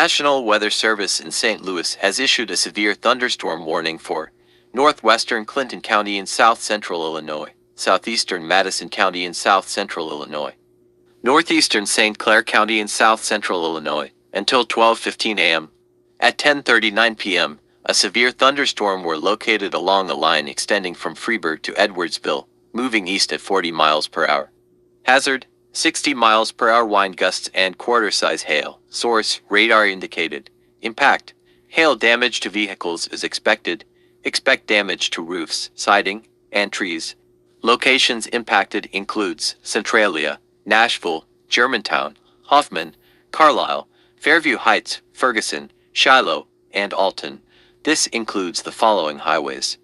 National Weather Service in St. Louis has issued a severe thunderstorm warning for northwestern Clinton County in south-central Illinois, southeastern Madison County in south-central Illinois, northeastern St. Clair County in south-central Illinois, until 12:15 a.m. At 10:39 p.m., a severe thunderstorm were located along a line extending from Freeburg to Edwardsville, moving east at 40 miles per hour. Hazard, 60 miles per hour wind gusts and quarter-size hail. Source, radar indicated. Impact, hail damage to vehicles is expected. Expect damage to roofs, siding, and trees. Locations impacted includes Centralia, Nashville, Germantown, Hoffman, Carlisle, Fairview Heights, Ferguson, Shiloh, and Alton. This includes the following highways.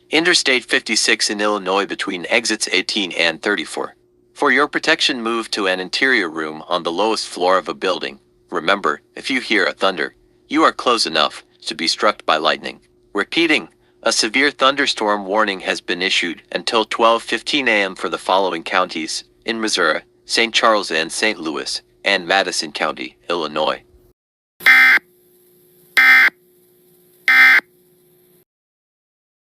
Interstate 56 in Illinois between exits 18 and 34. For your protection, move to an interior room on the lowest floor of a building. Remember, if you hear a thunder, you are close enough to be struck by lightning. Repeating, a severe thunderstorm warning has been issued until 12:15 a.m. for the following counties: in Missouri, St. Charles and St. Louis, and Madison County, Illinois.